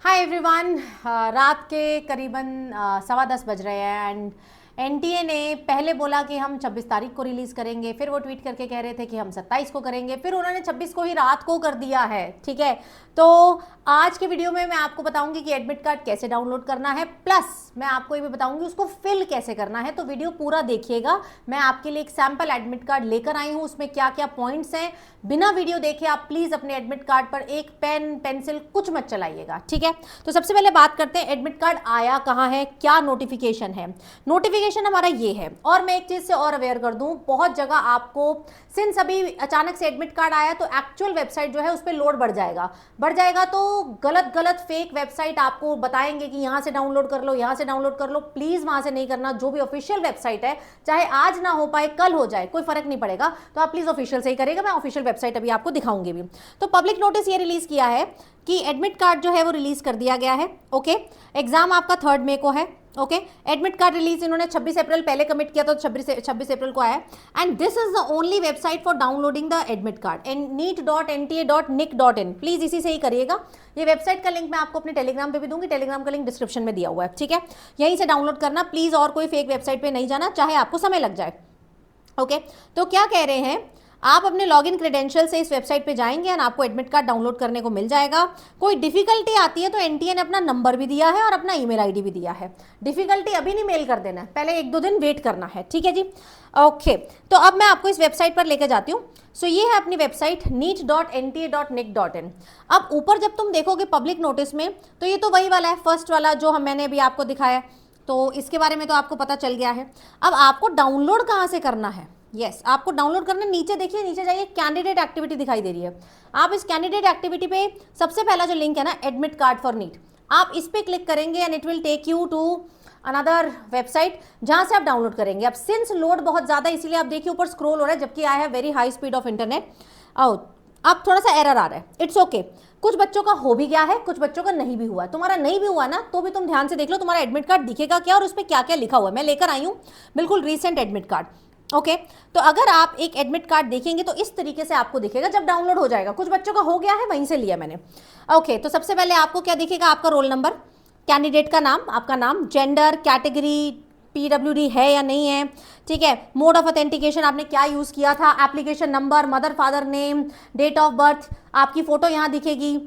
Hi everyone. रात के करीबन 10:15 बज रहे हैं एंड एनटीए ने पहले बोला कि हम 26 तारीख को रिलीज़ करेंगे, फिर वो ट्वीट करके कह रहे थे कि हम 27 को करेंगे, फिर उन्होंने 26 को ही रात को कर दिया है। ठीक है, तो आज के वीडियो में मैं आपको बताऊंगी कि एडमिट कार्ड कैसे डाउनलोड करना है, प्लस मैं आपको ये भी बताऊंगी उसको फिल कैसे करना है। तो वीडियो पूरा देखिएगा। मैं आपके लिए एक सैम्पल एडमिट कार्ड लेकर आई हूँ, उसमें क्या क्या पॉइंट्स हैं। बिना वीडियो देखे आप प्लीज़ अपने एडमिट कार्ड पर एक पेन पेंसिल कुछ मत चलाइएगा। ठीक है, तो सबसे पहले बात करते हैं एडमिट कार्ड आया कहाँ है, क्या नोटिफिकेशन है। नोटिफिकेशन हमारा ये है। और मैं एक चीज़ से और अवेयर कर दूँ, बहुत जगह आपको सिंस अभी अचानक से एडमिट कार्ड आया तो एक्चुअल वेबसाइट जो है उस पर लोड बढ़ जाएगा तो गलत फेक वेबसाइट आपको बताएंगे कि यहाँ से डाउनलोड कर लो, यहाँ से डाउनलोड कर लो। प्लीज़ वहाँ से नहीं करना। जो भी ऑफिशियल वेबसाइट है, चाहे आज ना हो पाए कल हो जाए, कोई फर्क नहीं पड़ेगा, तो आप प्लीज़ ऑफिशियल से ही करिएगा। मैं ऑफिशियल वेबसाइट अभी आपको दिखाऊंगी भी। तो पब्लिक नोटिस ये रिलीज़ किया है कि एडमिट कार्ड जो है वो रिलीज़ कर दिया गया है। ओके, एग्जाम आपका 3 मई को है। ओके, एडमिट कार्ड रिलीज इन्होंने 26 अप्रैल पहले कमिट किया, तो 26 अप्रैल को आया। And this is the only website for downloading the admit card, neet.nta.nic.in। Please इसी से ही करिएगा। ये वेबसाइट का लिंक मैं आपको अपने टेलीग्राम पे भी दूंगी, टेलीग्राम का लिंक डिस्क्रिप्शन में दिया हुआ है। ठीक है, यहीं से डाउनलोड करना प्लीज, और कोई फेक वेबसाइट पे नहीं जाना, चाहे आपको समय लग जाए। ओके, तो क्या कह रहे हैं, आप अपने लॉगिन क्रेडेंशियल से इस वेबसाइट पे जाएंगे और आपको एडमिट कार्ड डाउनलोड करने को मिल जाएगा। कोई डिफिकल्टी आती है तो एनटीए ने अपना नंबर भी दिया है और अपना ईमेल आईडी भी दिया है। डिफिकल्टी अभी नहीं मेल कर देना है, पहले 1-2 दिन वेट करना है। ठीक है जी, ओके। तो अब मैं आपको इस वेबसाइट पर लेकर जाती हूँ। सो ये है अपनी वेबसाइट neet.nta.nic.in। अब ऊपर जब तुम देखोगे पब्लिक नोटिस में, तो ये तो वही वाला है, फर्स्ट वाला जो मैंने अभी आपको दिखाया, तो इसके बारे में तो आपको पता चल गया है। अब आपको डाउनलोड कहाँ से करना है? यस, आपको डाउनलोड करना, नीचे देखिए, नीचे जाइए, कैंडिडेट एक्टिविटी दिखाई दे रही है। आप इस कैंडिडेट एक्टिविटी पे सबसे पहला जो लिंक है ना, एडमिट कार्ड फॉर नीट, आप इस पे क्लिक करेंगे and it will take you to another website जहां से आप डाउनलोड करेंगे। अब सिंस लोड बहुत ज़्यादा, इसीलिए आप देखिए ऊपर स्क्रॉल हो रहा है, जबकि I have very high speed of internet. अब थोड़ा सा एरर आ रहा है, इट्स ओके। कुछ बच्चों का हो भी गया है, कुछ बच्चों का नहीं भी हुआ। तुम्हारा नहीं भी हुआ ना, तो भी तुम ध्यान से देख लो तुम्हारा एडमिट कार्ड दिखेगा क्या और उस पर क्या क्या लिखा हुआ है। मैं लेकर आई हूँ बिल्कुल रीसेंट एडमिट कार्ड। ओके, तो अगर आप एक एडमिट कार्ड देखेंगे तो इस तरीके से आपको दिखेगा जब डाउनलोड हो जाएगा। कुछ बच्चों का हो गया है, वहीं से लिया मैंने। ओके, तो सबसे पहले आपको क्या दिखेगा, आपका रोल नंबर, कैंडिडेट का नाम, आपका नाम, जेंडर, कैटेगरी, पीडब्ल्यूडी है या नहीं है। ठीक है, मोड ऑफ ऑथेंटिकेशन आपने क्या यूज़ किया था, application number, mother father name, date of birth, आपकी फ़ोटो यहाँ दिखेगी।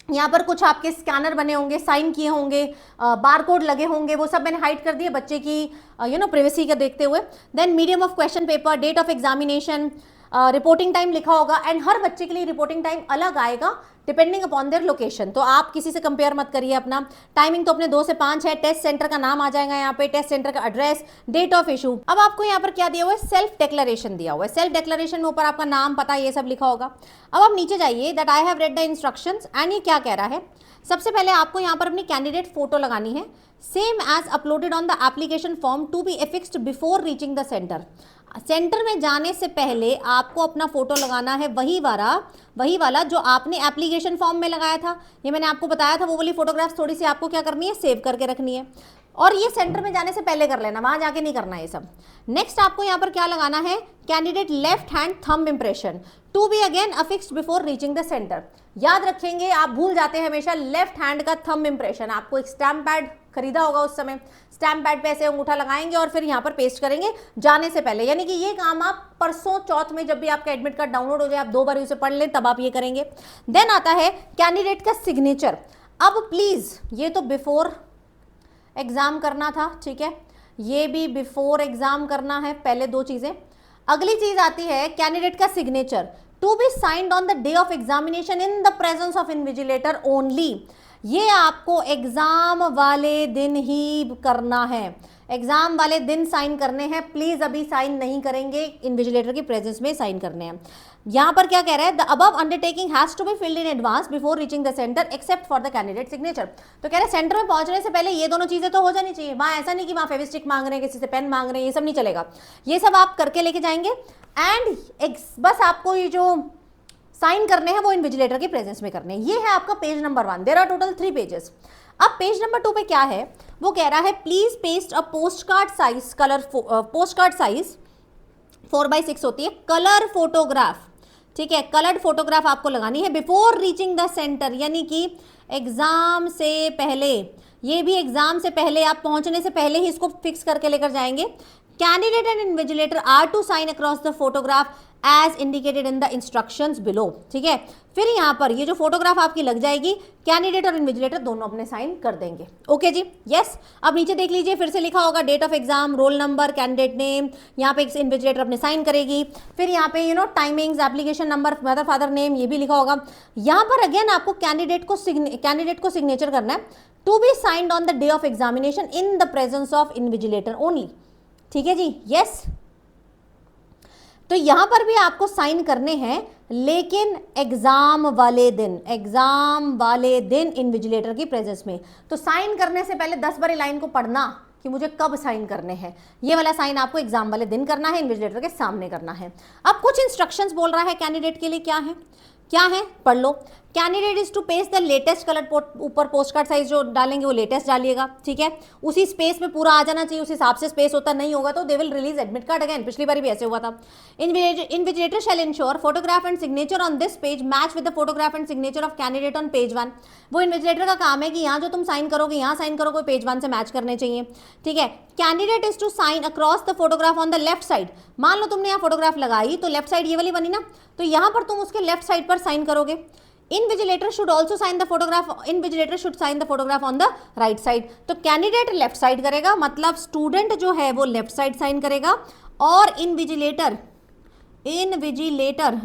यहाँ पर कुछ आपके स्कैनर बने होंगे, साइन किए होंगे, बार कोड लगे होंगे, वो सब मैंने हाइड कर दिए बच्चे की प्राइवेसी का देखते हुए। Then medium of question paper, date of examination, reporting time लिखा होगा। एंड हर बच्चे के लिए रिपोर्टिंग टाइम अलग आएगा डिपेंडिंग अपॉन देयर लोकेशन, तो आप किसी से कंपेयर मत करिए। अपना टाइमिंग तो अपने 2 से 5 है। टेस्ट सेंटर का नाम आ जाएगा यहाँ पे, टेस्ट सेंटर का एड्रेस, डेट ऑफ इशू। अब आपको यहाँ पर क्या दिया हुआ है, सेल्फ डिक्लेरेशन दिया हुआ है। सेल्फ डिक्लेरेशन में ऊपर आपका नाम, पता, ये सब लिखा होगा। अब आप नीचे जाइए, that I have read the instructions, and ये क्या कह रहा है। सबसे पहले आपको यहाँ पर अपनी कैंडिडेट फोटो लगानी है, same as uploaded on the application form to be affixed before reaching the centre. Centre में जाने से पहले आपको अपना फोटो लगाना है, वही वाला जो आपने एप्लीकेशन फॉर्म में लगाया था। ये मैंने आपको बताया था, वो वाली फोटोग्राफ्स थोड़ी सी आपको क्या करनी है, सेव करके रखनी है। और ये सेंटर में जाने से पहले कर लेना, वहां जाके नहीं करना ये सब। नेक्स्ट आपको यहाँ पर क्या लगाना है, candidate left hand thumb impression to be again affixed before reaching the centre. याद रखेंगे, आप भूल जाते हैं हमेशा, लेफ्ट हैंड का थंब इंप्रेशन। आपको एक स्टैम्प पैड खरीदा होगा उस समय, स्टैम्प पैड पे ऐसे अंगूठा लगाएंगे और फिर यहाँ पर पेस्ट करेंगे जाने से पहले। यानी कि ये काम आप परसों चौथ में, जब भी आपका एडमिट कार्ड डाउनलोड हो जाए, आप 2 बार उसे पढ़ लें, तब आप ये करेंगे। देन आता है कैंडिडेट का सिग्नेचर। अब प्लीज, ये तो बिफोर एग्जाम करना था, ठीक है, ये भी बिफोर एग्जाम करना है, पहले 2 चीजें। अगली चीज आती है कैंडिडेट का signature to be signed on the day of examination in the presence of invigilator only. ये आपको एग्जाम वाले दिन ही करना है, एग्जाम वाले दिन साइन करने हैं। प्लीज अभी साइन नहीं करेंगे, इन्विजिलेटर की प्रेजेंस में साइन करने हैं। यहाँ पर क्या कह रहा है, the above undertaking has to be filled in advance before reaching the centre except for the candidate signature. तो कह रहे हैं सेंटर में पहुंचने से पहले ये दोनों चीजें तो हो जानी चाहिए। वहां ऐसा नहीं कि वहां फेविस्टिक मांग रहे हैं, किसी से पेन मांग रहे हैं, ये सब नहीं चलेगा। ये सब आप करके लेके जाएंगे एंड बस आपको ये जो साइन करने हैं वो इन्विजिलेटर की प्रेजेंस में करने हैं। ये है आपका page number 1। There are total 3 pages. अब पेज नंबर 2 पे क्या है, वो कह रहा है please paste a post card size colour, post card size 4x6 होती है, कलर फोटोग्राफ। ठीक है, कलर्ड फोटोग्राफ आपको लगानी है बिफोर रीचिंग द सेंटर, यानी कि एग्जाम से पहले, ये भी एग्जाम से पहले, आप पहुंचने से पहले ही इसको फिक्स करके लेकर जाएंगे। Candidate and invigilator are to sign across the photograph as indicated in the instructions below. ठीक है, फिर यहाँ पर ये जो फोटोग्राफ आपकी लग जाएगी, कैंडिडेट और इन्विजिलेटर दोनों अपने साइन कर देंगे। ओके जी, यस। अब नीचे देख लीजिए, फिर से लिखा होगा date of exam, roll number, candidate name, यहाँ पे इन्विजिलेटर अपने साइन करेगी। फिर यहाँ पे timings, application number, mother father name, ये भी लिखा होगा। यहाँ पर अगेन आपको कैंडिडेट को सिग्नेचर करना है, to be signed on the day of examination in the presence of invigilator only. ठीक है जी, यस। तो यहां पर भी आपको साइन करने हैं, लेकिन एग्जाम वाले दिन इन्विजिलेटर की प्रेजेंस में। तो साइन करने से पहले 10 बार लाइन को पढ़ना कि मुझे कब साइन करने हैं। ये वाला साइन आपको एग्जाम वाले दिन करना है, इन्विजिलेटर के सामने करना है। अब कुछ इंस्ट्रक्शंस बोल रहा है कैंडिडेट के लिए, क्या है पढ़ लो। Candidate is to paste the latest colour, ऊपर पोस्ट कार्ड साइज जो डालेंगे वो लेटेस्ट डालिएगा। ठीक है, उसी स्पेस में पूरा आ जाना चाहिए, उस हिसाब से स्पेस होता नहीं होगा तो they will release admit card again. पिछली बार भी ऐसे हुआ था। Invigilator shall ensure photograph and signature on this page match with the photograph and signature of candidate on page 1। वो इन्विजिलेटर का काम है कि यहाँ जो तुम साइन करोगे, यहाँ साइन करोगे, पेज 1 से मैच करने चाहिए। ठीक है, candidate is to sign across the photograph on the left side. मान लो तुमने यहाँ फोटोग्राफ लगाई तो लेफ्ट साइड ये वाली बनी ना, तो यहाँ पर तुम उसके लेफ्ट साइड पर साइन करोगे। Invigilator should also sign the photograph, invigilator should sign the photograph on the right side. तो कैंडिडेट लेफ्ट साइड करेगा, मतलब स्टूडेंट जो है वो लेफ्ट साइड साइन करेगा, और इन्विजिलेटर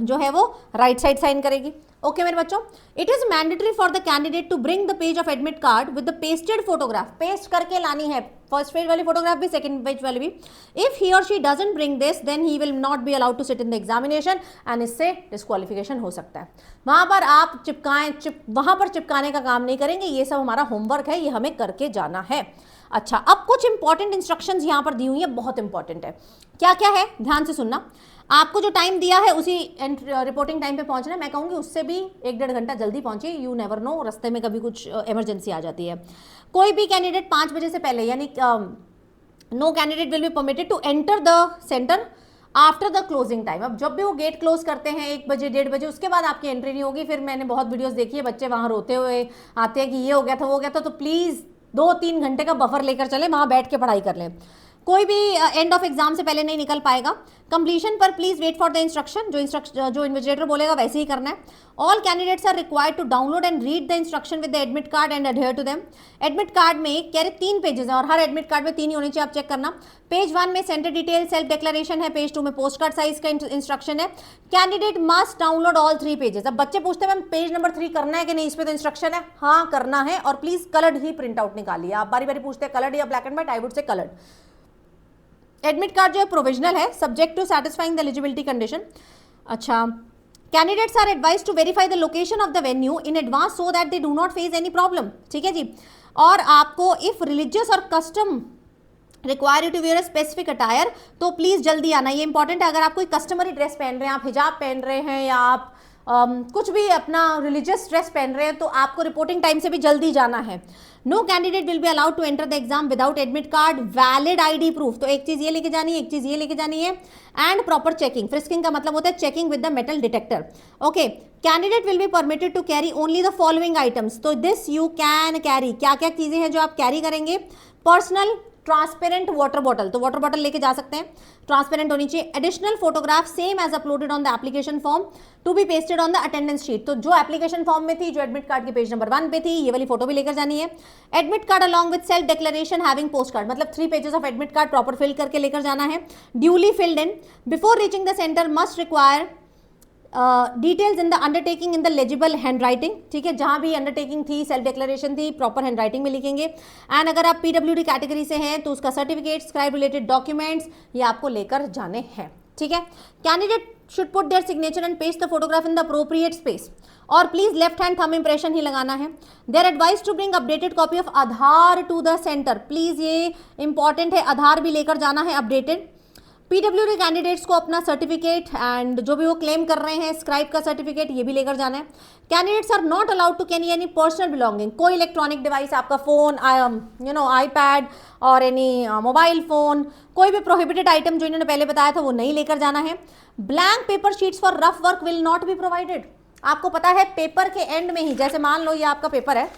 जो है वो राइट साइड साइन करेगी। ओके मेरे बच्चों, it is mandatory for the candidate to bring the page of admit card with the pasted photograph. Paste करके लानी है, फर्स्ट पेज वाली फोटोग्राफ भी, सेकंड पेज वाली भी। इफ ही और she doesn't bring this then he will not be allowed to sit in the examination and इससे disqualification हो सकता है। वहां पर आप वहां पर चिपकाने का काम नहीं करेंगे, ये सब हमारा होमवर्क है, ये हमें करके जाना है। अच्छा, अब कुछ इंपॉर्टेंट इंस्ट्रक्शंस यहाँ पर दी हुई है, बहुत इंपॉर्टेंट है। क्या क्या है, ध्यान से सुनना। आपको जो टाइम दिया है उसी रिपोर्टिंग टाइम पे पहुंचना है। मैं कहूँगी उससे भी 1-1.5 घंटा जल्दी पहुंचिए, यू नेवर नो, रास्ते में कभी कुछ इमरजेंसी आ जाती है। कोई भी कैंडिडेट 5 बजे से पहले, यानी no candidate will be permitted to enter the centre after the closing time. अब जब भी वो गेट क्लोज करते हैं 1 बजे 1:30 बजे, उसके बाद आपकी एंट्री नहीं होगी। फिर मैंने बहुत वीडियोस देखी है, बच्चे वहाँ रोते हुए आते हैं कि ये हो गया था वो हो गया था। तो प्लीज़ 2-3 घंटे का बफर लेकर चले, वहाँ बैठ के पढ़ाई कर लें। कोई भी एंड ऑफ एग्जाम से पहले नहीं निकल पाएगा। कंप्लीशन पर please wait for the instruction, जो इन्विजिलेटर बोलेगा वैसे ही करना है। All candidates are required to download and read the instruction with the admit card and adhere to them. Admit card में कह रहे 3 पेजेस हैं और हर एडमिट कार्ड में 3 ही होने चाहिए, आप चेक करना। पेज 1 में सेंटर डिटेल सेल्फ डिक्लेरेशन है, पेज 2 में पोस्ट कार्ड साइज का इंस्ट्रक्शन है। Candidate must download all 3 pages. अब बच्चे पूछते हैं मैम पेज नंबर 3 करना है कि नहीं, इस पर तो इंस्ट्रक्शन है। हाँ करना है, और प्लीज कलर्ड ही प्रिंट आउट निकालिए। आप बारी बारी पूछते हैं कलर्ड या black and white, I would say coloured. Admit card जो है प्रोविजनल है, subject to satisfying the eligibility condition. अच्छा, candidates are advise to verify the location of the venue in advance so that they do not face any problem. ठीक है जी। और आपको if religious और custom require you to where a specific attire, तो please जल्दी आना, ये इंपॉर्टेंट है। अगर आप कोई कस्टमरी ड्रेस पहन रहे हैं, आप हिजाब पहन रहे हैं, या आप कुछ भी अपना रिलीजियस ड्रेस पहन रहे हैं, तो आपको रिपोर्टिंग टाइम से भी जल्दी जाना है। No candidate will be allowed to enter the exam without admit card, valid ID proof. तो एक चीज ये लेके जानी है, एक चीज ये लेके जानी है, एंड प्रॉपर चेकिंग। फ्रिस्किंग का मतलब होता है checking with the metal detector. Okay, candidate will be permitted to carry only the following items. तो दिस यू कैन कैरी, क्या क्या चीजें हैं जो आप कैरी करेंगे? पर्सनल ट्रांसपेरेंट वाटर बॉटल, तो वाटर बॉटल लेके जा सकते हैं, ट्रांसपेरेंट होनी चाहिए। Additional photograph same as uploaded on the application form to be pasted on the attendance sheet. तो जो एप्लीकेशन फॉर्म में थी, जो एडमिट कार्ड के पेज नंबर 1 पे थी, ये वाली फोटो भी लेकर जानी है। Admit card along with self declaration having post card, मतलब 3 pages of admit card proper fill करके लेकर जाना है, duly filled in. Before reaching the centre must require details in the undertaking in the legible hand writing. ठीक है, जहां भी undertaking थी, सेल्फ डिक्लेरेशन थी, प्रॉपर हैंड राइटिंग में लिखेंगे। एंड अगर आप पीडब्ल्यूडी कैटेगरी से हैं तो उसका सर्टिफिकेट, स्क्राइब रिलेटेड डॉक्यूमेंट्स, ये आपको लेकर जाने हैं। ठीक है, candidate should put their signature and paste the photograph in the appropriate space, और please left hand thumb impression ही लगाना है। They're advise to bring updated copy of Aadhaar to the centre, please ये इंपॉर्टेंट है, आधार भी लेकर जाना है अपडेटेड। पीडब्ल्यूडी कैंडिडेट्स को अपना सर्टिफिकेट एंड जो भी वो क्लेम कर रहे हैं, स्क्राइब का सर्टिफिकेट, ये भी लेकर जाना है। Candidates are not allowed to carry any personal belonging, कोई इलेक्ट्रॉनिक डिवाइस, आपका फोन, आईपैड और एनी मोबाइल फोन, कोई भी प्रोहिबिटेड आइटम जो इन्होंने पहले बताया था वो नहीं लेकर जाना है। Blank paper sheets for rough work will not be provided. आपको पता है पेपर के एंड में ही, जैसे मान लो ये आपका पेपर है,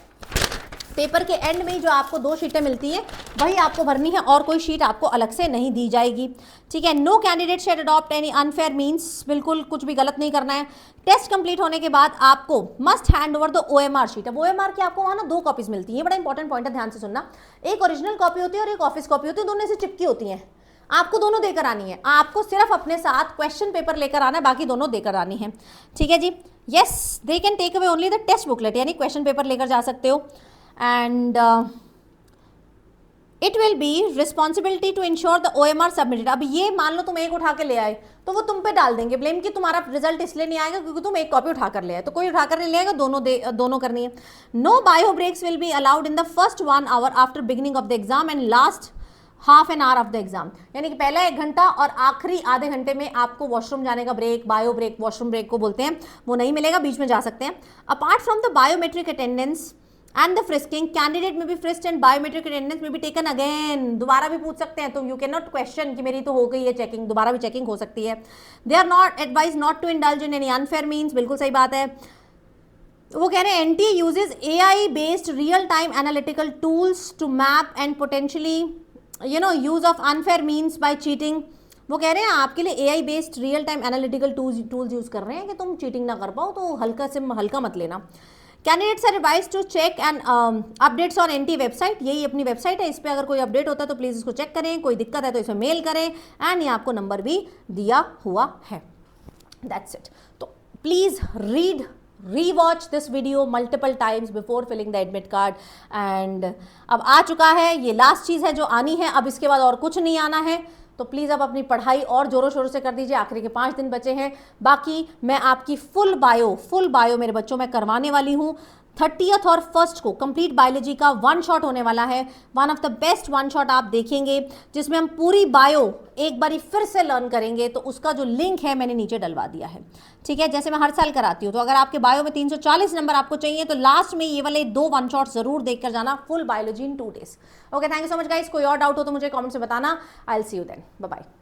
पेपर के एंड में जो आपको 2 शीटें मिलती है वही आपको भरनी है और कोई शीट आपको अलग से नहीं दी जाएगी, ठीक है। No candidate shall adopt any unfair means, बिल्कुल कुछ भी गलत नहीं करना है। टेस्ट कंप्लीट होने के बाद आपको must hand over the OMR sheet. अब OMR की आपको वहाँ ना 2 कॉपीज मिलती है, बड़ा इंपॉर्टेंट पॉइंट है, ध्यान से सुनना। एक ओरिजिनल कॉपी होती है और एक ऑफिस कॉपी होती है, दोनों से चिपकी होती हैं। आपको दोनों देकर आनी है, आपको सिर्फ अपने साथ क्वेश्चन पेपर लेकर आना है, बाकी दोनों देकर आनी है, ठीक है जी। Yes, they can take away only the test booklet, यानी क्वेश्चन पेपर लेकर जा सकते हो। And it will be responsibility to ensure the OMR submitted. अब ये मान लो तुम एक उठा के ले आए तो वो तुम पे डाल देंगे ब्लेम कि तुम्हारा रिजल्ट इसलिए नहीं आएगा क्योंकि तुम एक कॉपी उठा कर ले आए, तो कोई उठा कर नहीं ले आएगा, दोनों करनी है। No bio breaks will be allowed in the first 1 hour after beginning of the exam and last half an hour of the exam, यानी कि पहला 1 घंटा और आखिरी आधे घंटे में आपको वॉशरूम जाने का break, bio break, washroom break को बोलते हैं, वो नहीं मिलेगा, बीच में जा सकते हैं। Apart from the biometric attendance and the frisking, candidate में भी फ्रिस्ट एंड बायोमेट्रिक अटेंडेंस में भी टेकन अगेन, दोबारा भी पूछ सकते हैं, तो यू कैन नॉट क्वेश्चन कि मेरी तो हो गई है चेकिंग, दोबारा भी चेकिंग हो सकती है। They are not advise not to indulge in any unfair means, बिल्कुल सही बात है। वो कह रहे हैं NTA uses AI based real time analytical tools to map and potentially use of unfair means by cheating. वो कह रहे हैं आपके लिए AI based real time analytical tools use कर रहे हैं कि तुम चीटिंग ना कर पाओ, तो हल्का मत लेना। Candidates are advise to check and updates on NTA website, यही अपनी वेबसाइट है, इस पर अगर कोई अपडेट होता है तो प्लीज़ इसको चेक करें, कोई दिक्कत है तो इसमें मेल करें, एंड ये आपको नंबर भी दिया हुआ है। That's it. तो please rewatch this video multiple times before filling the admit card. And अब आ चुका है, ये लास्ट चीज़ है जो आनी है, अब इसके बाद और कुछ नहीं आना है, तो प्लीज़ अब अपनी पढ़ाई और ज़ोरों शोरों से कर दीजिए, आखिरी के 5 दिन बचे हैं। बाकी मैं आपकी फुल बायो मेरे बच्चों में करवाने वाली हूँ। 30th और 1st को कंप्लीट बायोलॉजी का 1 शॉट होने वाला है, one of the best 1 shot आप देखेंगे, जिसमें हम पूरी बायो एक बारी फिर से लर्न करेंगे। तो उसका जो लिंक है मैंने नीचे डलवा दिया है, ठीक है, जैसे मैं हर साल कराती हूँ। तो अगर आपके बायो में 340 नंबर आपको चाहिए तो लास्ट में ये वाले 2 1 शॉट जरूर देख कर जाना, full biology in 2 days। Okay, thank you so much guys. कोई और डाउट हो तो मुझे कॉमेंट से बताना। I will see you then, bye bye.